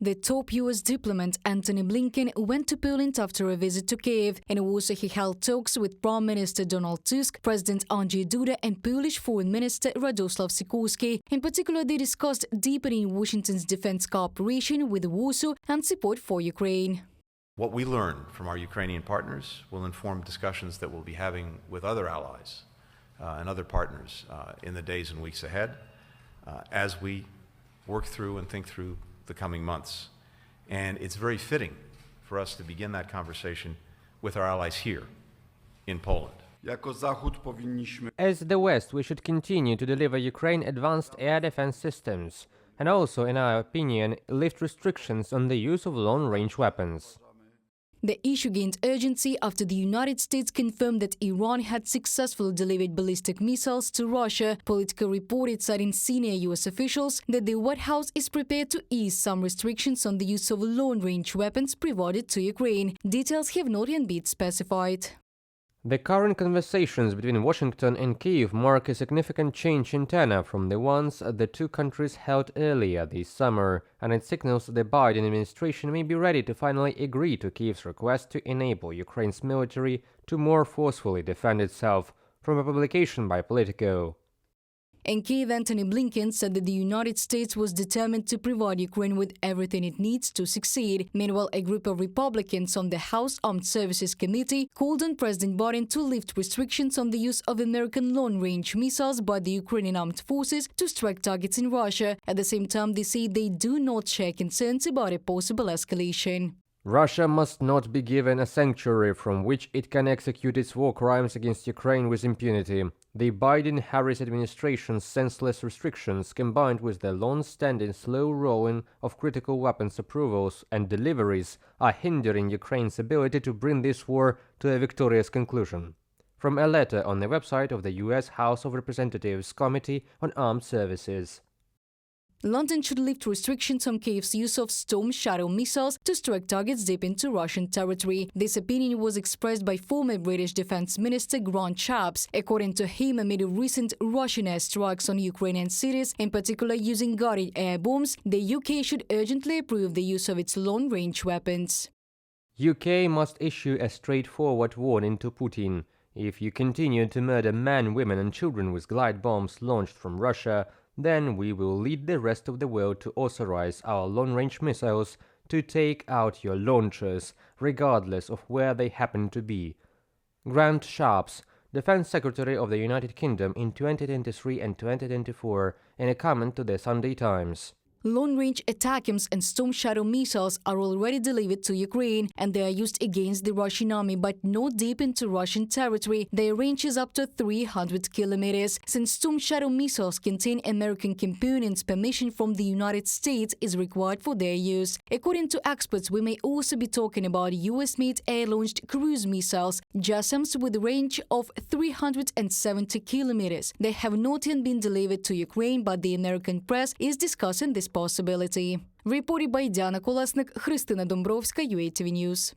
The top U.S. diplomat Antony Blinken went to Poland after a visit to Kiev. In Warsaw, he held talks with Prime Minister Donald Tusk, President Andrzej Duda and Polish Foreign Minister Radosław Sikorski. In particular, they discussed deepening Washington's defense cooperation with Warsaw and support for Ukraine. What we learn from our Ukrainian partners will inform discussions that we'll be having with other allies and other partners in the days and weeks ahead as we work through and think through the coming months. And it's very fitting for us to begin that conversation with our allies here in Poland. As the West, we should continue to deliver Ukraine advanced air defense systems and also, in our opinion, lift restrictions on the use of long-range weapons. The issue gained urgency after the United States confirmed that Iran had successfully delivered ballistic missiles to Russia. Politico reported, citing senior U.S. officials, that the White House is prepared to ease some restrictions on the use of long-range weapons provided to Ukraine. Details have not yet been specified. The current conversations between Washington and Kyiv mark a significant change in tenor from the ones the two countries held earlier this summer, and it signals the Biden administration may be ready to finally agree to Kyiv's request to enable Ukraine's military to more forcefully defend itself, from a publication by Politico. In Kyiv, Antony Blinken said that the United States was determined to provide Ukraine with everything it needs to succeed. Meanwhile, a group of Republicans on the House Armed Services Committee called on President Biden to lift restrictions on the use of American long-range missiles by the Ukrainian armed forces to strike targets in Russia. At the same time, they say they do not share concerns about a possible escalation. Russia must not be given a sanctuary from which it can execute its war crimes against Ukraine with impunity. The Biden-Harris administration's senseless restrictions, combined with the long-standing slow rolling of critical weapons approvals and deliveries, are hindering Ukraine's ability to bring this war to a victorious conclusion. From a letter on the website of the U.S. House of Representatives Committee on Armed Services. London should lift restrictions on Kyiv's use of Storm Shadow missiles to strike targets deep into Russian territory. This opinion was expressed by former British Defense Minister Grant Shapps. According to him, amid recent Russian airstrikes on Ukrainian cities, in particular using guided air bombs, the UK should urgently approve the use of its long-range weapons. UK must issue a straightforward warning to Putin. If you continue to murder men, women and children with glide bombs launched from Russia, then we will lead the rest of the world to authorize our long-range missiles to take out your launchers, regardless of where they happen to be. Grant Shapps, Defense Secretary of the United Kingdom in 2023 and 2024, in a comment to the Sunday Times. Long-range ATACMS and Storm Shadow missiles are already delivered to Ukraine, and they are used against the Russian army, but not deep into Russian territory. Their range is up to 300 kilometers. Since Storm Shadow missiles contain American components, permission from the United States is required for their use. According to experts, we may also be talking about US-made air-launched cruise missiles, JASSMs, with a range of 370 kilometers. They have not yet been delivered to Ukraine, but the American press is discussing this possibility. Reported by Diana Kolesnik, Христина Домбровська, UATV News.